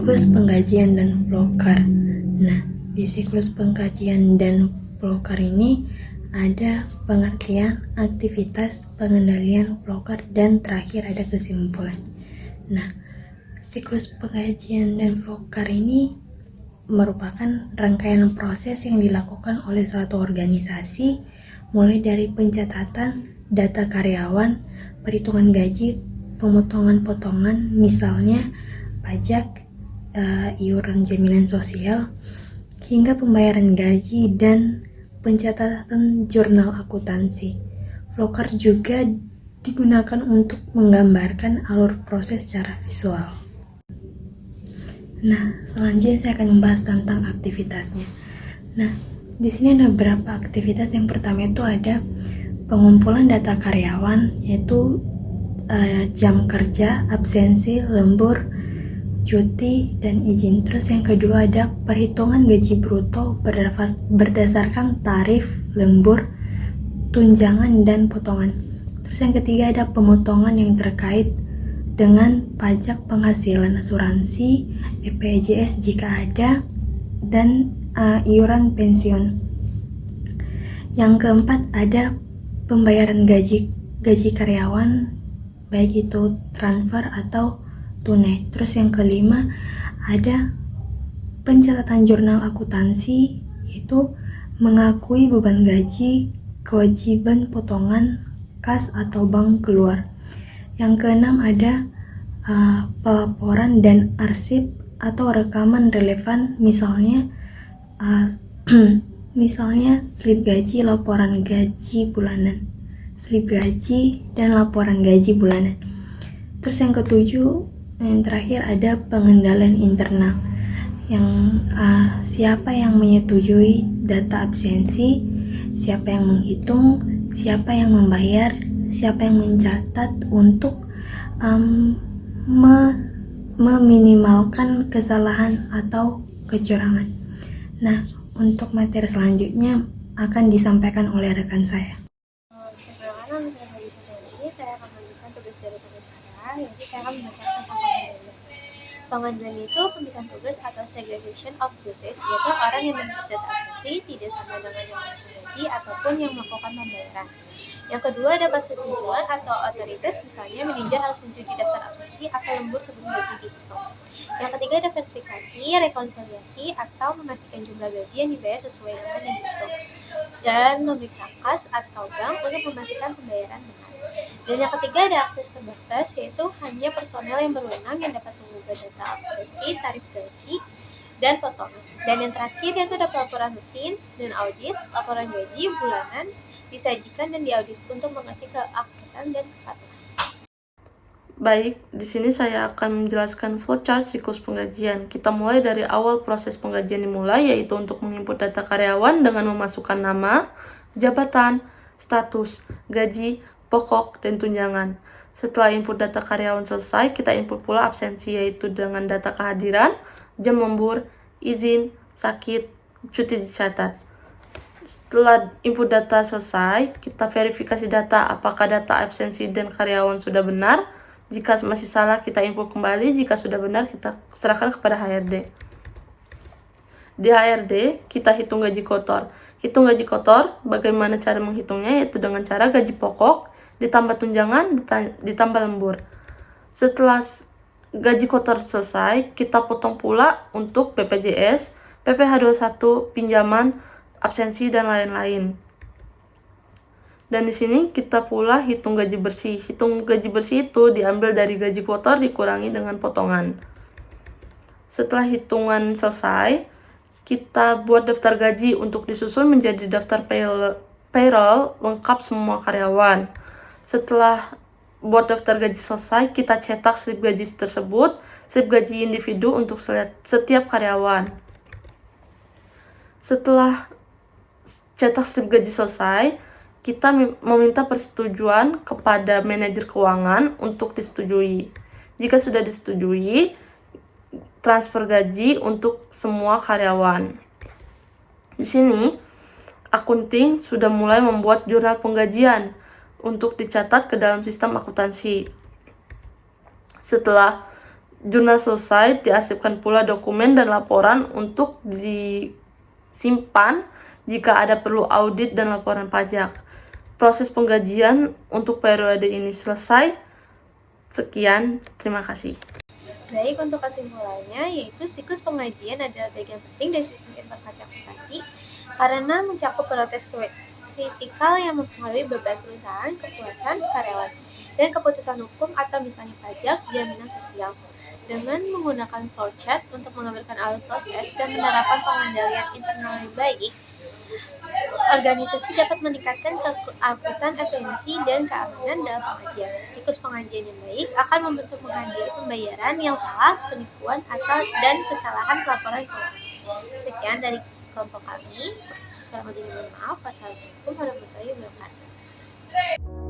siklus penggajian dan flowcard. Nah, di siklus penggajian dan flowcard ini ada pengertian, aktivitas, pengendalian, flowcard, dan terakhir ada kesimpulan. Nah, siklus penggajian dan flowcard ini merupakan rangkaian proses yang dilakukan oleh suatu organisasi, mulai dari pencatatan data karyawan, perhitungan gaji, pemotongan potongan, misalnya pajak, iuran jaminan sosial, hingga pembayaran gaji dan pencatatan jurnal akuntansi. Flowcard juga digunakan untuk menggambarkan alur proses secara visual. Nah, selanjutnya saya akan membahas tentang aktivitasnya. Nah, di sini ada beberapa aktivitas. Yang pertama itu ada pengumpulan data karyawan, yaitu jam kerja, absensi, lembur, cuti, dan izin. Terus yang kedua ada perhitungan gaji bruto berdasarkan tarif, lembur, tunjangan, dan potongan. Terus yang ketiga ada pemotongan yang terkait dengan pajak penghasilan, asuransi, BPJS jika ada, dan iuran pensiun. Yang keempat ada pembayaran gaji karyawan, baik itu transfer atau tunai. Terus yang kelima ada pencatatan jurnal akuntansi, yaitu mengakui beban gaji, kewajiban potongan kas atau bank keluar. Yang keenam ada pelaporan dan arsip atau rekaman relevan, misalnya misalnya slip gaji, laporan gaji bulanan, slip gaji, dan laporan gaji bulanan. Terus yang ketujuh, yang terakhir ada pengendalian internal, yang siapa yang menyetujui data absensi, siapa yang menghitung, siapa yang membayar, siapa yang mencatat untuk meminimalkan kesalahan atau kecurangan. Nah, untuk materi selanjutnya akan disampaikan oleh rekan saya. Perkenalkan, nama saya Sudari. Saya akan melanjutkan tugas dari tugas saya, yaitu saya akan membacakan tentang pengendalian. Pengendalian itu pemisahan tugas atau segregation of duties, yaitu orang yang menyebut data absensi tidak sama dengan yang menghitung gaji ataupun yang melakukan pembayaran. Yang kedua ada persetujuan atau otoritas, misalnya manajer harus mencuci daftar absensi atau lembur sebelum gaji dihitung. Yang ketiga ada verifikasi, rekonsiliasi atau memastikan jumlah gaji yang dibayar sesuai dengan yang dihitung, dan memeriksa kas atau bank untuk memastikan pembayaran benar. Dan yang ketiga ada akses terbatas, yaitu hanya personel yang berwenang yang dapat mengubah data absensi, tarif gaji, dan potongan. Dan yang terakhir yaitu ada pelaporan rutin dan audit, laporan gaji bulanan disajikan dan diaudit untuk mengecek keakuratan dan kepatuhan. Baik, di sini saya akan menjelaskan flowchart siklus penggajian. Kita mulai dari awal proses penggajian dimulai, yaitu untuk menginput data karyawan dengan memasukkan nama, jabatan, status, gaji, pokok, dan tunjangan. Setelah input data karyawan selesai, kita input pula absensi, yaitu dengan data kehadiran, jam lembur, izin, sakit, cuti dicatat. Setelah input data selesai, kita verifikasi data apakah data absensi dan karyawan sudah benar. Jika masih salah, kita input kembali. Jika sudah benar, kita serahkan kepada HRD. Di HRD, kita hitung gaji kotor. Hitung gaji kotor, bagaimana cara menghitungnya, yaitu dengan cara gaji pokok, ditambah tunjangan, ditambah lembur. Setelah gaji kotor selesai, kita potong pula untuk BPJS, PPh 21, pinjaman, absensi, dan lain-lain. Dan di sini kita pula hitung gaji bersih. Hitung gaji bersih itu diambil dari gaji kotor dikurangi dengan potongan. Setelah hitungan selesai, kita buat daftar gaji untuk disusun menjadi daftar payroll lengkap semua karyawan. Setelah buat daftar gaji selesai, kita cetak slip gaji tersebut, slip gaji individu untuk setiap karyawan. Setelah cetak slip gaji selesai, kita meminta persetujuan kepada manajer keuangan untuk disetujui. Jika sudah disetujui, transfer gaji untuk semua karyawan. Di sini, akunting sudah mulai membuat jurnal penggajian untuk dicatat ke dalam sistem akuntansi. Setelah jurnal selesai, diarsipkan pula dokumen dan laporan untuk disimpan jika ada perlu audit dan laporan pajak. Proses penggajian untuk periode ini selesai. Sekian, terima kasih. Baik, untuk kesimpulannya, yaitu siklus penggajian adalah bagian penting dari sistem informasi akuntansi karena mencakup proses kritikal yang mempengaruhi beban perusahaan, kepuasan karyawan, dan keputusan hukum atau misalnya pajak, jaminan sosial. Dengan menggunakan flowchart untuk menggambarkan alur proses dan menerapkan pengendalian internal yang baik, organisasi dapat meningkatkan keakutan, efisiensi, dan keamanan dalam pengajian. Siklus pengajian yang baik akan membentuk menghindari pembayaran yang salah, penipuan, dan kesalahan pelaporan keuangan. Sekian dari kelompok kami. Kurang lebih mohon maaf. Wassalamualaikum warahmatullahi wabarakatuh.